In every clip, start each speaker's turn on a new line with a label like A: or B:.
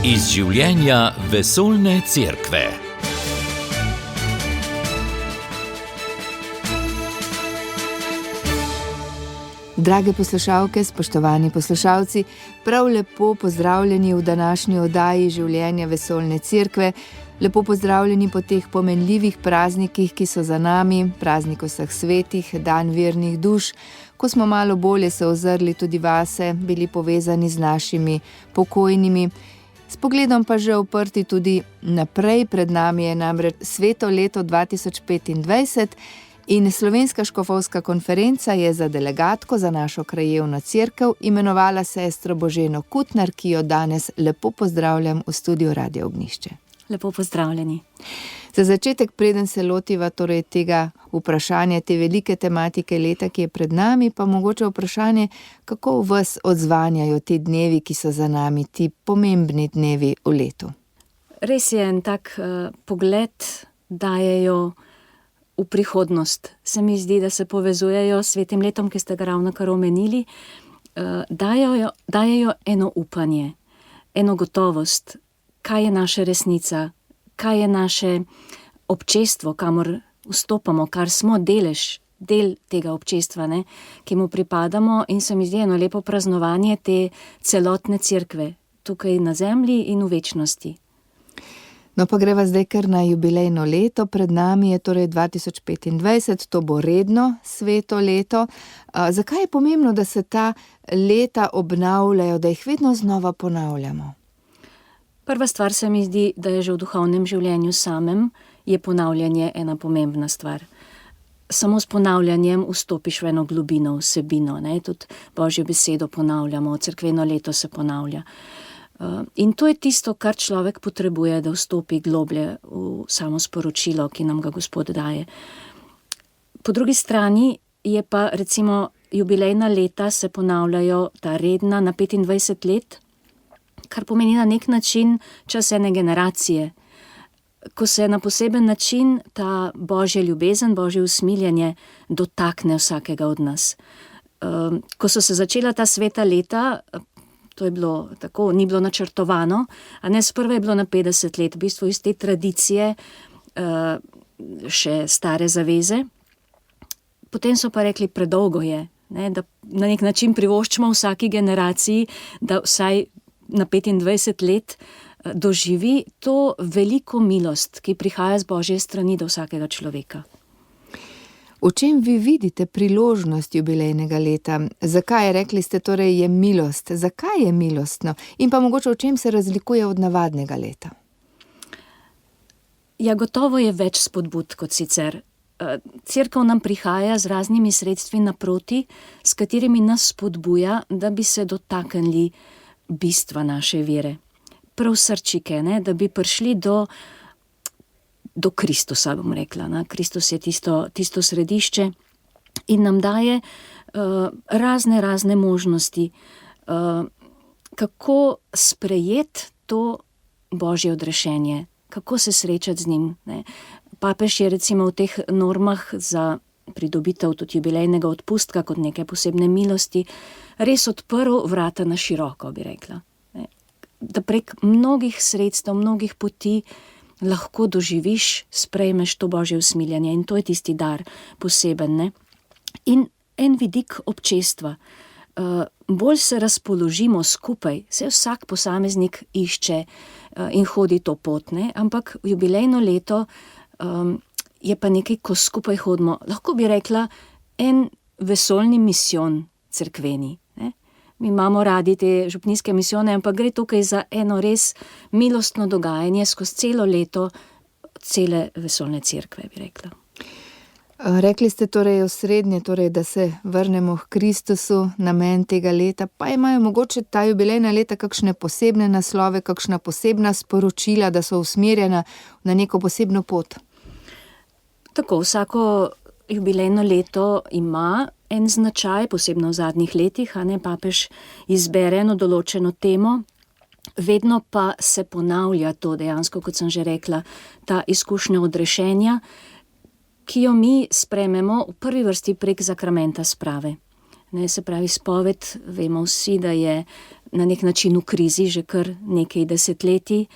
A: Iz življenja vesoljne cerkve.
B: Drage poslušalke, spoštovani poslušalci, prav lepo pozdravljeni v današnji oddaji Življenja vesoljne cerkve. Lepo pozdravljeni po teh pomenljivih praznikih, ki so za nami, praznik vseh svetih, dan vernih duš, ko smo malo bolje se ozrli tudi vase, bili povezani z našimi pokojnimi, s pogledom pa že uprti tudi naprej. Pred nami je namreč sveto leto 2025 in Slovenska škofovska konferenca je za delegatko za našo krajevno cerkev imenovala sestro Boženo Kutnar, ki jo danes lepo pozdravljam v studiu Radio Ognjišče.
C: Lepo pozdravljeni.
B: Za začetek, preden se lotiva torej tega vprašanja, te velike tematike leta, ki je pred nami, pa mogoče vprašanje, kako vas odzvanjajo ti dnevi, ki so za nami, ti pomembni dnevi v letu?
C: Res je, en tak pogled dajejo v prihodnost. Se mi zdi, da se povezujejo s svetim letom, ki ste ga ravnokar omenili, dajejo eno upanje, eno gotovost, kaj je naša resnica, kaj je naše občestvo, kamor vstopamo, kar smo del tega občestva, ne, ki mu pripadamo, in se mi zdi eno lepo praznovanje te celotne cerkve, tukaj na zemlji in v večnosti.
B: No, pa greva zdaj kar na jubilejno leto, pred nami je torej 2025, to bo redno sveto leto. Zakaj je pomembno, da se ta leta obnavljajo, da jih vedno znova ponavljamo?
C: Prva stvar se mi zdi, da je že v duhovnem življenju samem je ponavljanje ena pomembna stvar. Samo s ponavljanjem vstopiš v eno globino, vsebino, ne? Tudi Božjo besedo ponavljamo, cerkveno leto se ponavlja. In to je tisto, kar človek potrebuje, da vstopi globlje v samo sporočilo, ki nam ga Gospod daje. Po drugi strani je pa recimo jubilejna leta se ponavljajo, ta redna na 25 let, kar pomeni na nek način čas ene generacije, ko se na poseben način ta Božja ljubezen, Božje usmiljenje dotakne vsakega od nas. Ko so se začela ta sveta leta, to je bilo tako, ni bilo načrtovano, a ne, sprva je bilo na 50 let, v bistvu iz te tradicije še stare zaveze. Potem so pa rekli, predolgo je, ne, da na nek način privoščimo vsaki generaciji, da vsaj na 25 let doživi to veliko milost, ki prihaja z Božje strani do vsakega človeka.
B: V čem vi vidite priložnost jubilejnega leta? Zakaj, rekli ste, torej je milost? Zakaj je milostno? In pa mogoče v čem se razlikuje od navadnega leta?
C: Ja, gotovo je več spodbud kot sicer. Cerkev nam prihaja z raznimi sredstvi naproti, s katerimi nas spodbuja, da bi se dotaknili bistva naše vere. Prav srčike, ne? Da bi prišli do Kristusa, bom rekla. Ne? Kristus je tisto središče in nam daje razne možnosti, kako sprejeti to Božje odrešenje, kako se srečati z njim. Ne? Papež je recimo v teh normah za pridobitev tudi jubilejnega odpustka kot neke posebne milosti res odprl vrata na široko, bi rekla. Ne? Da prek mnogih sredstev, mnogih poti lahko doživiš, sprejmeš to Božje usmiljenje, in to je tisti dar poseben. Ne? In en vidik občestva. Bolj se razpoložimo skupaj, se vsak posameznik išče in hodi to pot, ne? Ampak jubilejno leto je pa nekaj, ko skupaj hodimo. Lahko bi rekla, en vesoljni misijon cerkveni. Ne? Mi imamo radi te župnijske misijone, ampak gre tukaj za eno res milostno dogajanje skozi celo leto, cele vesoljne cerkve, bi rekla.
B: Rekli ste torej osrednje, torej, da se vrnemo k Kristusu, namen tega leta, pa imajo mogoče ta jubilejna leta kakšne posebne naslove, kakšna posebna sporočila, da so usmerjena na neko posebno pot?
C: Tako, vsako jubilejno leto ima en značaj, posebno v zadnjih letih, a ne, papež izbere eno določeno temo, vedno pa se ponavlja to dejansko, kot sem že rekla, ta izkušnja odrešenja, ki jo mi sprejmemo v prvi vrsti prek zakramenta sprave. Ne, se pravi, spoved, vemo vsi, da je na nek način v krizi že kar nekaj desetletij.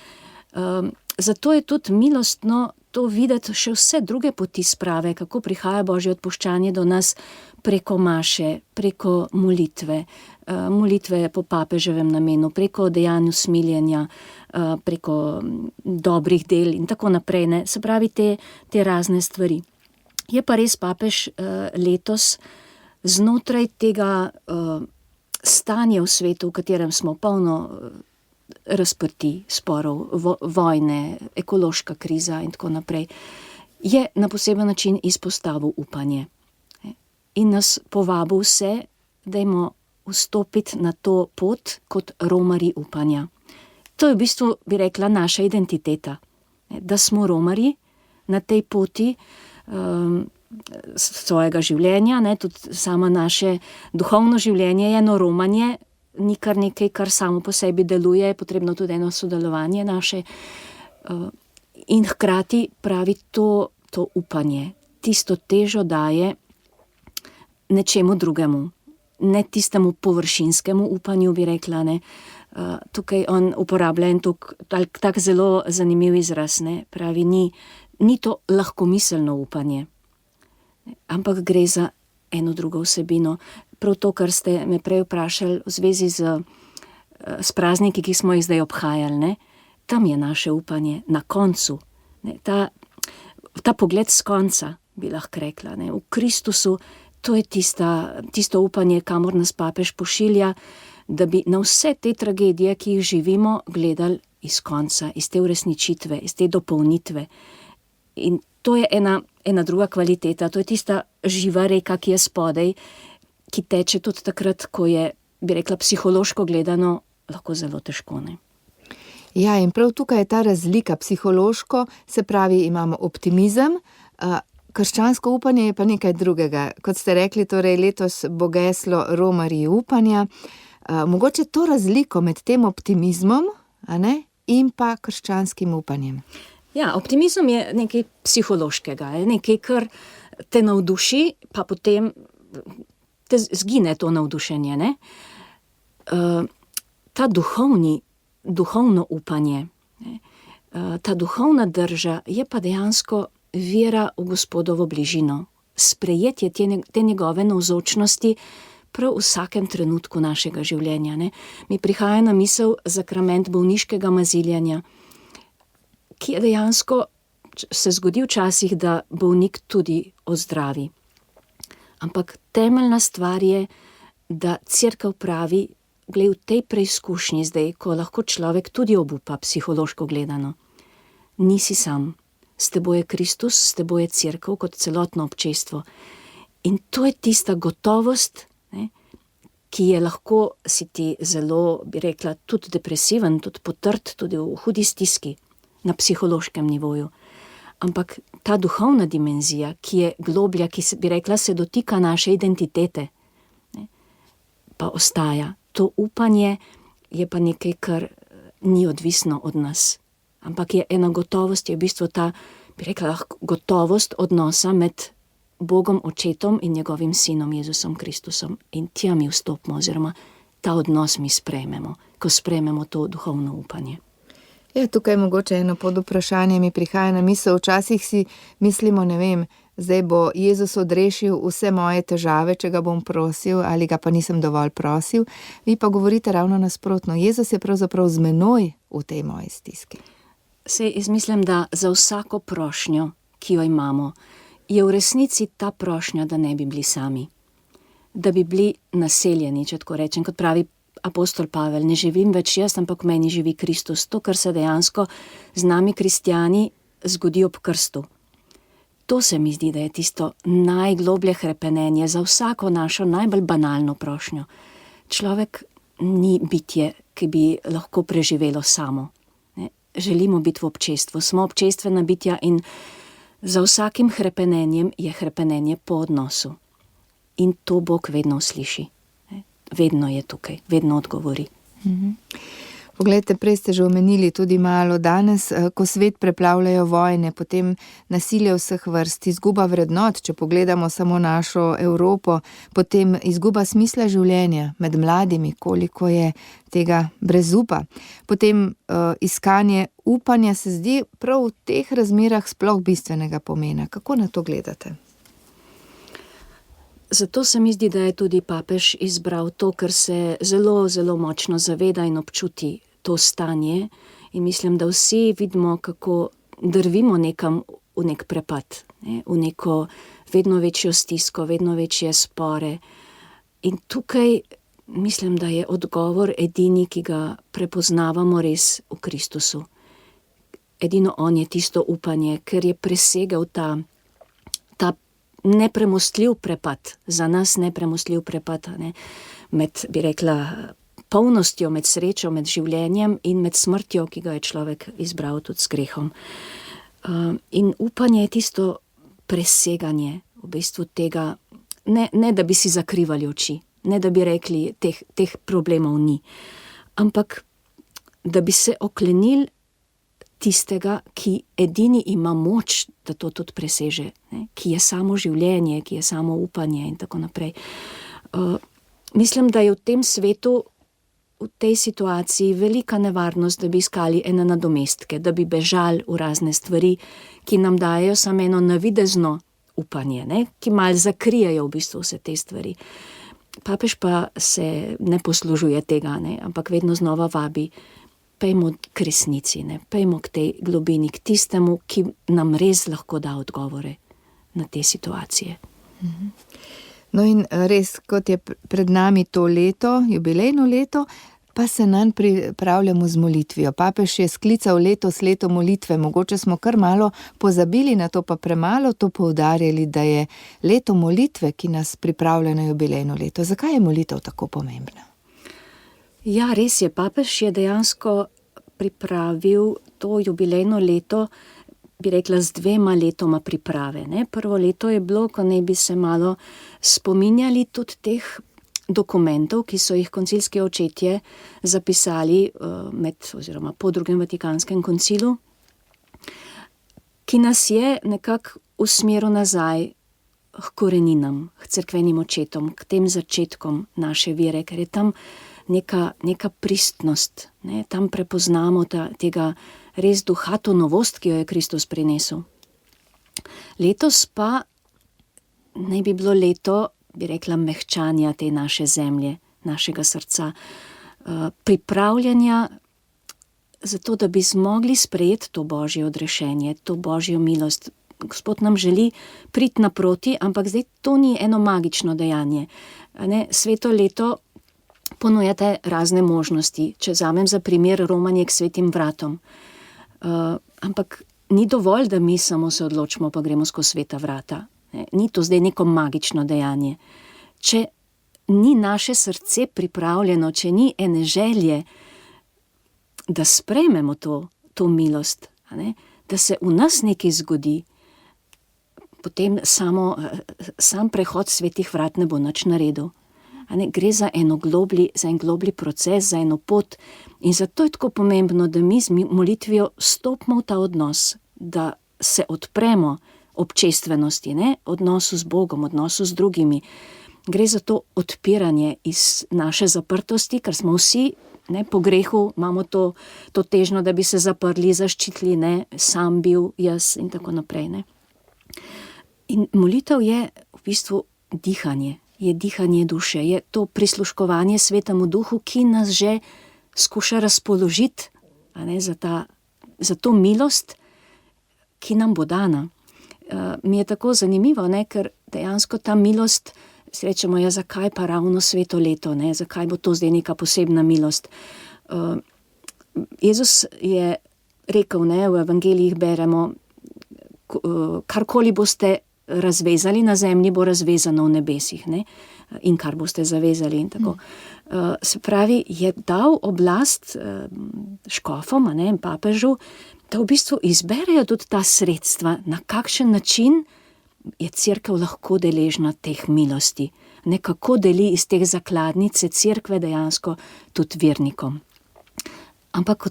C: Zato je tudi milostno to videti še vse druge poti sprave, kako prihaja Božje odpuščanje do nas preko maše, preko molitve, molitve po papeževem namenu, preko dejanju smiljenja, preko dobrih del in tako naprej, ne. Se pravi, te razne stvari. Je pa res papež letos znotraj tega stanja v svetu, v katerem smo polno razprti sporov, vojne, ekološka kriza in tako naprej, je na poseben način izpostavil upanje. In nas povabil vse, dajmo vstopiti na to pot kot romarji upanja. To je v bistvu, bi rekla, naša identiteta. Da smo romarji na tej poti svojega življenja, ne, tudi samo naše duhovno življenje je eno romanje, ni kar nekaj, kar samo po sebi deluje, je potrebno tudi eno sodelovanje naše. In hkrati pravi to upanje, tisto težo daje nečemu drugemu, ne tistemu površinskemu upanju, bi rekla, ne. Tukaj on uporablja en tak zelo zanimiv izraz, ne. Pravi, ni to lahkomiselno upanje, ampak gre za eno drugo vsebino. Prav to, kar ste me prej vprašali v zvezi s prazniki, ki smo jih zdaj obhajali, ne, tam je naše upanje na koncu. Ne, ta pogled s konca, bi lahko rekla, ne, v Kristusu, to je tisto upanje, kamor nas papež pošilja, da bi na vse te tragedije, ki jih živimo, gledali iz konca, iz te uresničitve, iz te dopolnitve. In to je ena druga kvaliteta, to je tista živa reka, ki je spodaj, ki teče tudi takrat, ko je, bi rekla, psihološko gledano, lahko zelo težko, ne.
B: Ja, in prav tukaj je ta razlika psihološko, se pravi, imamo optimizem, krščansko upanje je pa nekaj drugega. Kot ste rekli, torej letos bo geslo romarji upanja. Mogoče to razliko med tem optimizmom, a ne, in pa krščanskim upanjem.
C: Ja, optimizem je nekaj psihološkega, je nekaj, kar te navduši, pa potem te zgine to navdušenje, ne. Ta duhovno upanje, ne, ta duhovna drža je pa dejansko vera v Gospodovo bližino, sprejetje te njegove navzočnosti prav v vsakem trenutku našega življenja, ne. Mi prihaja na misel zakrament bolniškega maziljanja, ki je dejansko, se zgodi včasih, da bolnik tudi ozdravi. Ampak temeljna stvar je, da Cerkev pravi, glej, v tej preizkušnji zdaj, ko lahko človek tudi obupa psihološko gledano, nisi sam, s teboj je Kristus, s teboj je Cerkev kot celotno občestvo. In to je tista gotovost, ne, ki je lahko si ti zelo, bi rekla, tudi depresiven, tudi potrt, tudi v hudi stiski na psihološkem nivoju. Ampak ta duhovna dimenzija, ki je globlja, ki se, bi rekla, se dotika naše identitete, ne, pa ostaja. To upanje je pa nekaj, kar ni odvisno od nas. Ampak je ena gotovost, je v bistvu ta, bi rekla, gotovost odnosa med Bogom Očetom in njegovim sinom Jezusom Kristusom. In tja mi vstopimo, oziroma ta odnos mi sprejmemo, ko sprejmemo to duhovno upanje.
B: Ja, tukaj mogoče eno podvprašanje mi prihaja na misel. Včasih si mislimo, ne vem, zdaj bo Jezus odrešil vse moje težave, če ga bom prosil, ali ga pa nisem dovolj prosil. Vi pa govorite ravno nasprotno. Jezus je pravzaprav z menoj v tej moji stiski.
C: Sej jaz mislim, da za vsako prošnjo, ki jo imamo, je v resnici ta prošnja, da ne bi bili sami. Da bi bili naseljeni, če tako rečem, kot pravi apostol Pavel, ne živim več jaz, ampak v meni živi Kristus. To, kar se dejansko z nami kristjani zgodi ob krstu. To se mi zdi, da je tisto najgloblje hrepenenje za vsako našo najbolj banalno prošnjo. Človek ni bitje, ki bi lahko preživelo samo. Ne? Želimo biti v občestvu, smo občestvena bitja in za vsakim hrepenenjem je hrepenenje po odnosu. In to Bog vedno usliši. Vedno je tukaj, vedno odgovori.
B: Poglejte, prej ste že omenili tudi malo danes, ko svet preplavljajo vojne, potem nasilje vseh vrst, izguba vrednot, če pogledamo samo našo Evropo, potem izguba smisla življenja med mladimi, koliko je tega brezupa. Potem iskanje upanja se zdi prav v teh razmerah sploh bistvenega pomena. Kako na to gledate?
C: Zato se mi zdi, da je tudi papež izbral to, ker se zelo, zelo močno zaveda in občuti to stanje, in mislim, da vsi vidimo, kako drvimo nekam v nek prepad, ne? V neko vedno večjo stisko, vedno večje spore. In tukaj mislim, da je odgovor edini, ki ga prepoznavamo res v Kristusu. Edino on je tisto upanje, ker je presegal ta nepremostljiv prepad, za nas nepremostljiv prepad, ne? Med, bi rekla, polnostjo, med srečo, med življenjem in med smrtjo, ki ga je človek izbral tudi s grehom. In upanje je tisto preseganje v bistvu tega, ne da bi si zakrivali oči, ne da bi rekli, teh problemov ni, ampak da bi se oklenili tistega, ki edini ima moč, da to tudi preseže, ne? Ki je samo življenje, ki je samo upanje in tako naprej. Mislim, da je v tem svetu, v tej situaciji velika nevarnost, da bi iskali ene nadomestke, da bi bežali v razne stvari, ki nam dajejo samo eno navidezno upanje, ne? Ki malo zakrijejo v bistvu vse te stvari. Papež pa se ne poslužuje tega, ne? Ampak vedno znova vabi, pejmo k resnici, ne? Pejmo k tej globini, k tistemu, ki nam res lahko da odgovore na te situacije.
B: No in res, kot je pred nami to leto, jubilejno leto, pa se nanj pripravljamo z molitvijo. Papež je sklical letos leto molitve, mogoče smo kar malo pozabili na to, pa premalo to poudarjali, da je leto molitve, ki nas pripravlja na jubilejno leto. Zakaj je molitev tako pomembna?
C: Ja, res je, papež je dejansko pripravil to jubilejno leto, bi rekla, z 2 letoma priprave, ne? Prvo leto je bilo, ko naj bi se malo spominjali tudi teh dokumentov, ki so jih koncilski očetje zapisali oziroma po drugem Vatikanskem koncilu, ki nas je nekako usmeril nazaj k koreninam, k cerkvenim očetom, k tem začetkom naše vere, ker je tam neka pristnost, ne? Tam prepoznamo tega res duha, to novost, ki jo je Kristus prinesel. Letos pa naj bi bilo leto, bi rekla, mehčanja te naše zemlje, našega srca, pripravljanja zato, da bi zmogli sprejeti to božje odrešenje, to božjo milost. Gospod nam želi priti naproti, ampak zdaj to ni eno magično dejanje, ne? Sveto leto ponujate razne možnosti, če vzamem za primer romanje k svetim vratom. Ampak ni dovolj, da mi samo se odločimo, pa gremo skozi sveta vrata. Ni to zdaj neko magično dejanje. Če ni naše srce pripravljeno, če ni ene želje, da sprejmemo to milost, da se v nas nekaj zgodi, potem sam prehod svetih vrat ne bo nič naredil. Gre za en globli proces, za eno pot, in zato je tako pomembno, da mi z molitvijo stopimo v ta odnos, da se odpremo občestvenosti, odnosu z Bogom, odnosu z drugimi. Gre za to odpiranje iz naše zaprtosti, ker smo vsi, po grehu imamo to težnjo, da bi se zaprli, zaščitili, sam bil, jaz in tako naprej. In molitev je v bistvu dihanje. Je dihanje duše, je to prisluškovanje Svetemu Duhu, ki nas že skuša razpoložiti za to milost, ki nam bo dana. Mi je tako zanimivo, ker dejansko ta milost, rečemo, zakaj pa ravno sveto leto, zakaj bo to zdaj neka posebna milost. Jezus je rekel, v evangelijih beremo, karkoli boste razvezali na zemlji, bo razvezano v nebesih, in kar boste zavezali in tako. Se pravi, je dal oblast škofom, papežu, da v bistvu izberejo tudi ta sredstva, na kakšen način je cerkev lahko deležna teh milosti, kako deli iz teh zakladnice cerkve dejansko tudi vernikom. Ampak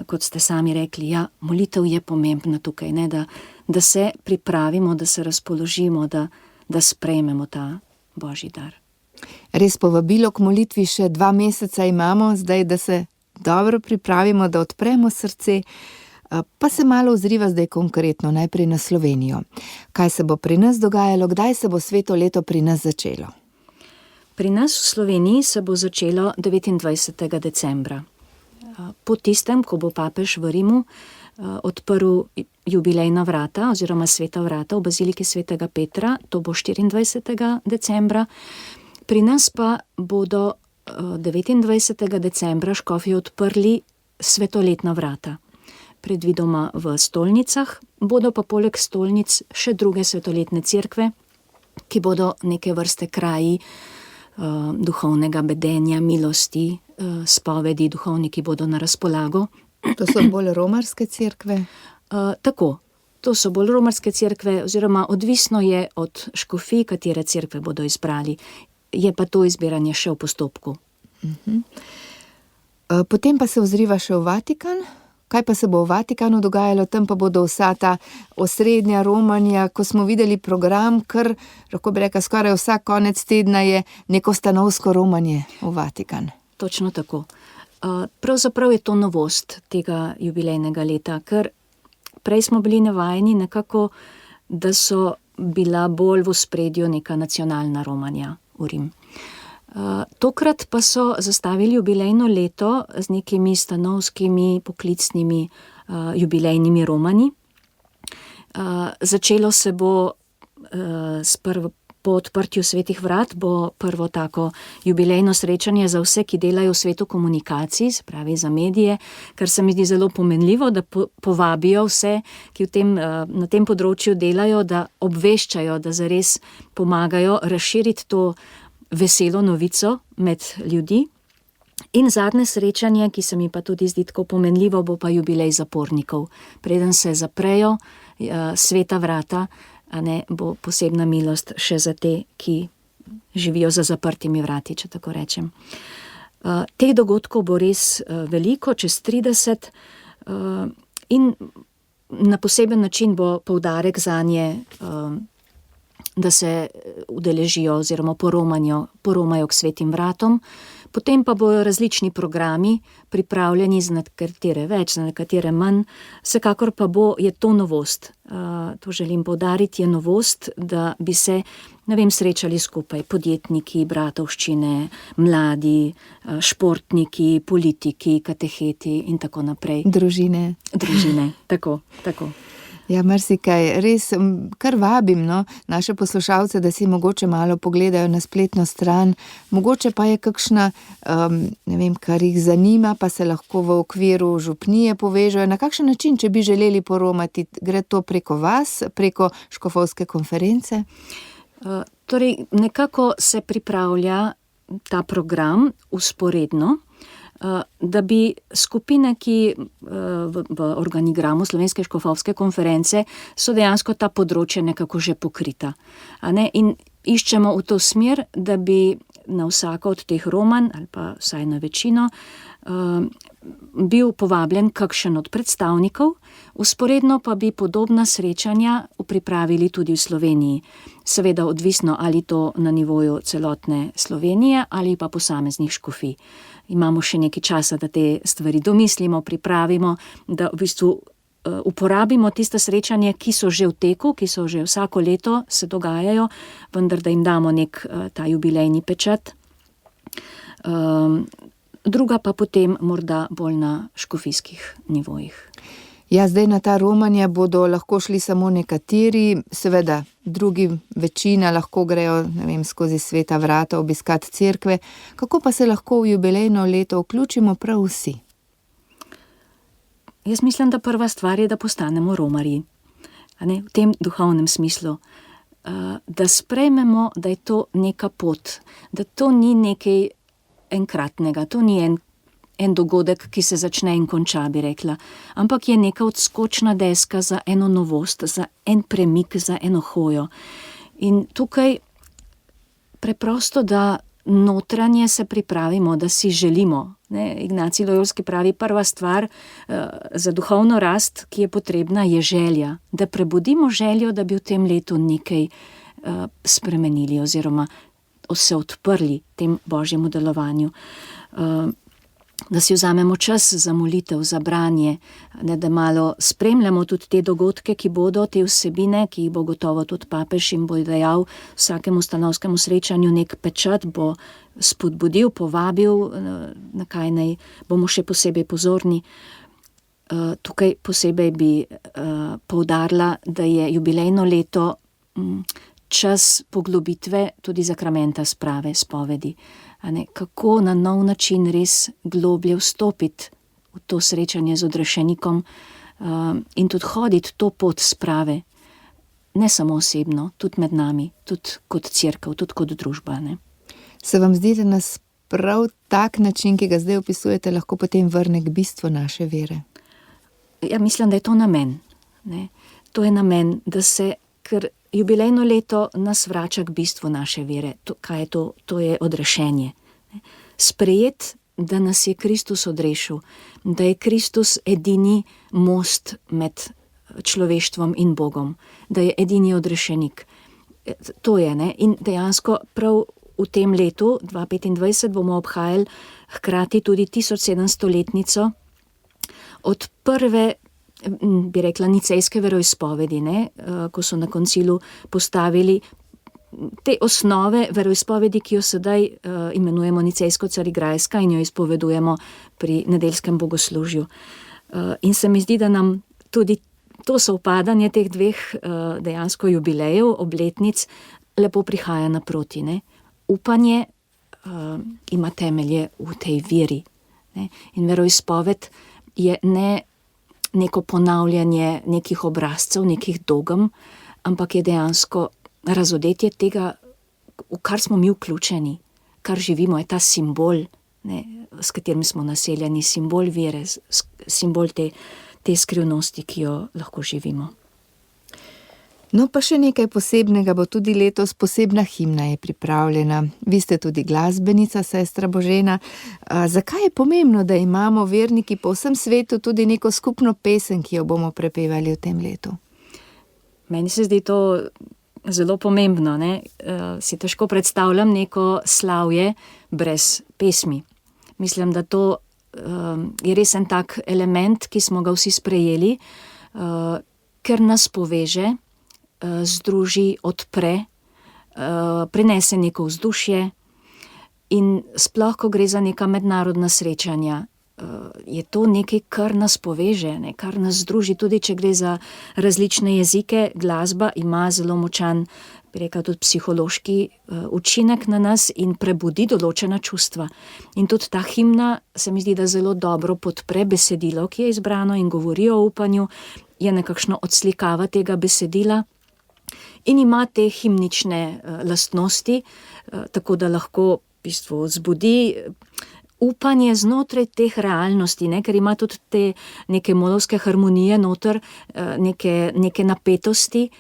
C: kot ste sami rekli, ja, molitev je pomembna tukaj, ne, da se pripravimo, da se razpoložimo, da sprejmemo ta Božji dar.
B: Res povabilo k molitvi še 2 meseca imamo, zdaj, da se dobro pripravimo, da odpremo srce, pa se malo ozriva zdaj konkretno, najprej na Slovenijo. Kaj se bo pri nas dogajalo, kdaj se bo sveto leto pri nas začelo?
C: Pri nas v Sloveniji se bo začelo 29. decembra. Po tistem, ko bo papež v Rimu odprl jubilejna vrata oziroma sveta vrata v baziliki svetega Petra, to bo 24. decembra. Pri nas pa bodo 29. decembra škofje odprli svetoletna vrata. Predvidoma v stolnicah, bodo pa poleg stolnic še druge svetoletne cerkve, ki bodo neke vrste kraji duhovnega bedenja, milosti, spovedi, duhovniki bodo na razpolago.
B: To so bolj romarske cerkve?
C: Tako, to so bolj romarske cerkve, oziroma odvisno je od škofij, katere cerkve bodo izbrali. Je pa to izbiranje še v postopku.
B: Potem pa se ozriva še v Vatikan. Kaj pa se bo v Vatikanu dogajalo? Tam pa bodo vsa ta osrednja romanja, ko smo videli program, kar, lahko bi rekla, skoraj vsak konec tedna je neko stanovsko romanje v Vatikan.
C: Točno tako. Pravzaprav je to novost tega jubilejnega leta, ker prej smo bili navajeni nekako, da so bila bolj v ospredju neka nacionalna romanja v Rim. Tokrat pa so zastavili jubilejno leto z nekimi stanovskimi, poklicnimi jubilejnimi romanji. Začelo se bo po odprtju svetih vrat, bo prvo tako jubilejno srečanje za vse, ki delajo v svetu komunikacij, se pravi za medije, kar se mi zdi zelo pomenljivo, da povabijo vse, ki na tem področju delajo, da obveščajo, da zares pomagajo razširiti to veselo novico med ljudi. In zadnje srečanje, ki se mi pa tudi zdi tako pomenljivo, bo pa jubilej zapornikov. Preden se zaprejo sveta vrata, bo posebna milost še za te, ki živijo za zaprtimi vrati, če tako rečem. Teh dogodkov bo res veliko, čez 30, in na poseben način bo poudarek zanje, da se udeležijo oziroma poromajo k svetim vratom. Potem pa bojo različni programi pripravljeni za nekatere več, za nekatere manj. Vsekakor pa je to novost. To želim poudariti, je novost, da bi se, srečali skupaj podjetniki, bratovščine, mladi, športniki, politiki, kateheti in tako naprej.
B: Družine,
C: tako.
B: Ja, marsikaj. Res kar vabim, naše poslušalce, da si mogoče malo pogledajo na spletno stran. Mogoče pa je kakšna, kar jih zanima, pa se lahko v okviru župnije povežejo. Na kakšen način, če bi želeli poromati, gre to preko vas, preko škofovske konference?
C: Torej, nekako se pripravlja ta program vzporedno, da bi skupine, ki v organigramu Slovenske škofovske konference so dejansko ta področja nekako že pokrita. In iščemo v to smer, da bi na vsako od teh romanj, ali pa vsaj na večino, bil povabljen kakšen od predstavnikov, vzporedno pa bi podobna srečanja pripravili tudi v Sloveniji. Seveda odvisno, ali to na nivoju celotne Slovenije ali pa posameznih škofij. Imamo še nekaj časa, da te stvari domislimo, pripravimo, da v bistvu uporabimo tiste srečanja, ki so že v teku, ki so že vsako leto se dogajajo, vendar da jim damo nek ta jubilejni pečat. Druga pa potem morda bolj na škofijskih nivojih.
B: Ja, zdaj na ta romanja bodo lahko šli samo nekateri, seveda drugi, večina lahko grejo, skozi sveta vrata obiskati cerkve. Kako pa se lahko v jubilejno leto vključimo prav vsi?
C: Jaz mislim, da prva stvar je, da postanemo romarji. V tem duhovnem smislu. Da sprejmemo, da je to neka pot, da to ni nekaj enkratnega, to ni en dogodek, ki se začne in konča, bi rekla, ampak je neka odskočna deska za eno novost, za en premik, za eno hojo. In tukaj preprosto, da notranje se pripravimo, da si želimo. Ignacij Lojolski pravi, prva stvar za duhovno rast, ki je potrebna, je želja. Da prebudimo željo, da bi v tem letu nekaj spremenili oziroma se odprli tem božjemu delovanju. Da si vzamemo čas za molitev, za branje, da malo spremljamo tudi te dogodke, ki bodo, te vsebine, ki jih bo gotovo tudi papež in bo dejal vsakemu stanovskemu srečanju nek pečat, bo spodbudil, povabil, na kaj naj bomo še posebej pozorni. Tukaj posebej bi poudarila, da je jubilejno leto čas poglobitve tudi zakramenta sprave, spovedi. Kako na nov način res globlje vstopiti v to srečanje z odrešenikom in tudi hoditi to pot sprave, ne samo osebno, tudi med nami, tudi kot cerkev, tudi kot družba.
B: Se vam zdi, da nas prav tak način, ki ga zdaj opisujete, lahko potem vrne k bistvu naše vere?
C: Ja, mislim, da je to namen. To je namen, da se, ker jubilejno leto nas vrača k bistvu naše vere. Kaj je to? To je odrešenje. Sprejet, da nas je Kristus odrešil, da je Kristus edini most med človeštvom in Bogom, da je edini odrešenik. To je, in dejansko prav v tem letu, 2025, bomo obhajali hkrati tudi 1700-letnico od prve, bi rekla, nicejske veroizpovedi, ko so na koncilu postavili te osnove veroizpovedi, ki jo sedaj imenujemo nicejsko-carigrajska in jo izpovedujemo pri nedeljskem bogoslužju. In se mi zdi, da nam tudi to sovpadanje teh dveh dejansko jubilejev, obletnic, lepo prihaja naproti. Upanje ima temelje v tej veri. In veroizpoved je ne neko ponavljanje nekih obrazcev, nekih dogem, ampak je dejansko razodetje tega, v kar smo mi vključeni, kar živimo, je ta simbol, s katerim smo naseljeni, simbol vere, simbol te skrivnosti, ki jo lahko živimo.
B: No, pa še nekaj posebnega bo tudi letos, posebna himna je pripravljena. Vi ste tudi glasbenica, sestra Božena. Zakaj je pomembno, da imamo verniki po vsem svetu tudi neko skupno pesem, ki jo bomo prepevali v tem letu?
C: Meni se zdi to zelo pomembno. Si težko predstavljam neko slavje brez pesmi. Mislim, da to je res en tak element, ki smo ga vsi sprejeli, ker nas poveže, združi, odpre, prinese neko vzdušje in sploh, ko gre za neka mednarodna srečanja, je to nekaj, kar nas poveže, kar nas združi, tudi če gre za različne jezike. Glasba ima zelo močan, bi rekla, tudi psihološki učinek na nas in prebudi določena čustva. In tudi ta himna se mi zdi, da zelo dobro podpre besedilo, ki je izbrano in govori o upanju, je nekakšno odslikava tega besedila in ima te himnične lastnosti, tako da lahko v bistvu vzbudi upanje znotraj teh realnosti, ker ima tudi te neke molovske harmonije noter, neke napetosti,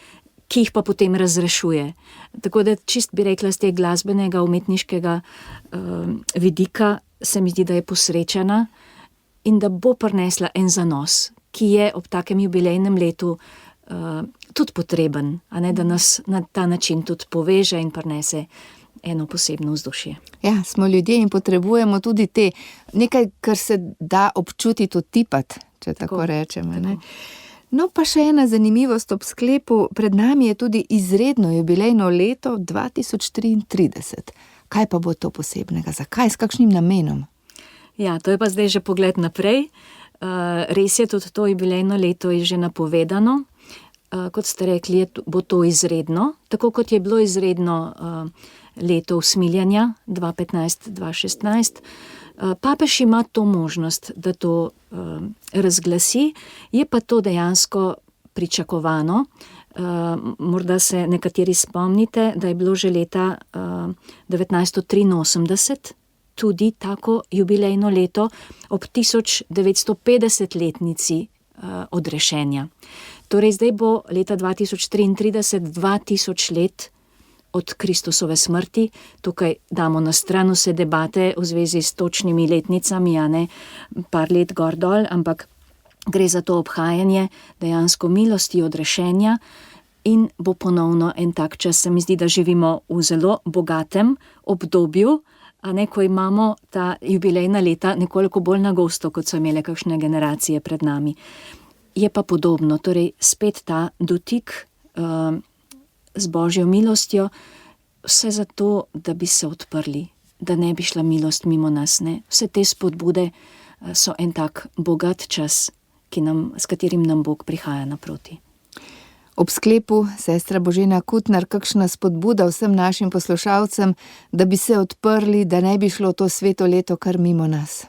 C: ki jih pa potem razrešuje. Tako da čist bi rekla, z tega glasbenega, umetniškega vidika se mi zdi, da je posrečena in da bo prinesla en zanos, ki je ob takem jubilejnem letu tudi potreben, da nas na ta način tudi poveže in prinese eno posebno vzdušje.
B: Ja, smo ljudje in potrebujemo tudi nekaj, kar se da občutiti, otipati, če tako rečemo. No, pa še ena zanimivost ob sklepu. Pred nami je tudi izredno jubilejno leto 2033. Kaj pa bo to posebnega? Zakaj? S kakšnim namenom?
C: Ja, to je pa zdaj že pogled naprej. Res je, tudi to jubilejno leto je že napovedano. Kot ste rekli, bo to izredno, tako kot je bilo izredno leto usmiljanja 2015-2016. Papež ima to možnost, da to razglasi, je pa to dejansko pričakovano. Morda se nekateri spomnite, da je bilo že leta 1983 tudi tako jubilejno leto ob 1950-letnici odrešenja. Torej zdaj bo leta 2033 2000 let od Kristusove smrti. Tukaj damo na stran vse debate v zvezi s točnimi letnicami, a ne par let gor dol, ampak gre za to obhajanje dejansko milosti odrešenja in bo ponovno en tak čas. Se mi zdi, da živimo v zelo bogatem obdobju, a ne, ko imamo ta jubilejna leta nekoliko bolj na gosto, kot so imele kakšne generacije pred nami. Je pa podobno, torej spet ta dotik z Božjo milostjo, vse zato, da bi se odprli, da ne bi šla milost mimo nas. Ne? Vse te spodbude so en tak bogat čas, s katerim nam Bog prihaja naproti.
B: Ob sklepu, sestra Božena Kutnar, kakšna spodbuda vsem našim poslušalcem, da bi se odprli, da ne bi šlo to sveto leto kar mimo nas?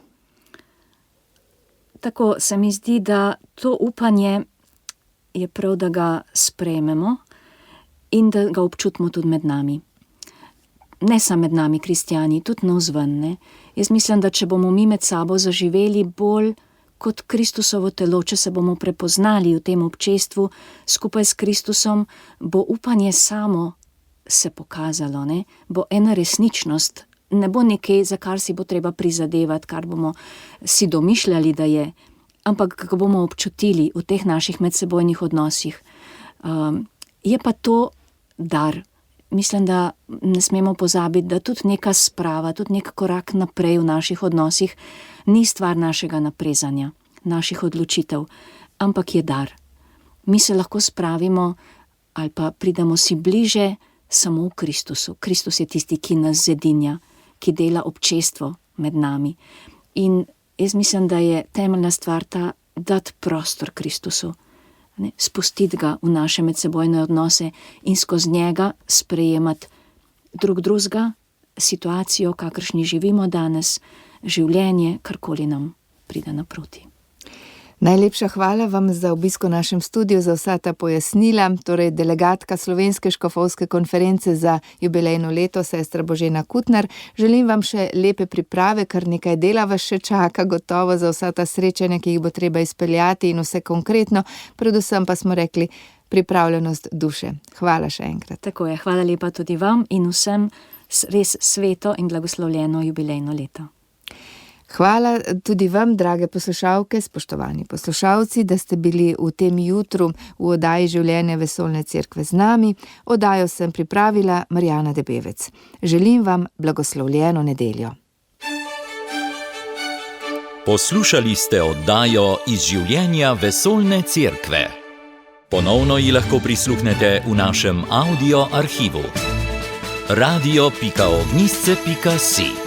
B: Tako se mi zdi, da to upanje je prav, da ga sprejmemo in da ga občutimo tudi med nami. Ne samo med nami, kristjani, tudi navzven, ne. Jaz mislim, da če bomo mi med sabo zaživeli bolj kot Kristusovo telo, če se bomo prepoznali v tem občestvu skupaj s Kristusom, bo upanje samo se pokazalo, ne. Bo ena resničnost, ne bo nekaj, za kar si bo treba prizadevati, kar bomo si domišljali, da je, ampak kako bomo občutili v teh naših medsebojnih odnosih. Je pa to dar. Mislim, da ne smemo pozabiti, da tudi neka sprava, tudi nek korak naprej v naših odnosih ni stvar našega naprezanja, naših odločitev, ampak je dar. Mi se lahko spravimo ali pa pridemo si bliže samo v Kristusu. Kristus je tisti, ki nas zedinja, ki dela občestvo med nami. In jaz mislim, da je temeljna stvar ta, dati prostor Kristusu, ne, spustiti ga v naše medsebojne odnose in skozi njega sprejemati drug drugega, situacijo, kakršni živimo danes, življenje, karkoli nam pride naproti. Najlepša hvala vam za obisk v našem studiu, za vsa ta pojasnila. Torej, delegatka Slovenske škofovske konference za jubilejno leto, sestra Božena Kutnar. Želim vam še lepe priprave, kar nekaj dela vas še čaka, gotovo za vsa ta srečanja, ki jih bo treba izpeljati in vse konkretno. Predvsem pa smo rekli pripravljenost duše. Hvala še enkrat. Tako je, hvala lepa tudi vam in vsem res sveto in blagoslovljeno jubilejno leto. Hvala tudi vam, drage poslušalke, spoštovani poslušalci, da ste bili v tem jutru v oddaji Življenje vesoljne cerkve z nami. Oddajo sem pripravila Marjana Debevec. Želim vam blagoslovljeno nedeljo.
A: Poslušali ste oddajo iz Življenja vesoljne cerkve. Ponovno ji lahko prisluhnete v našem audio arhivu. radio.ognisce.si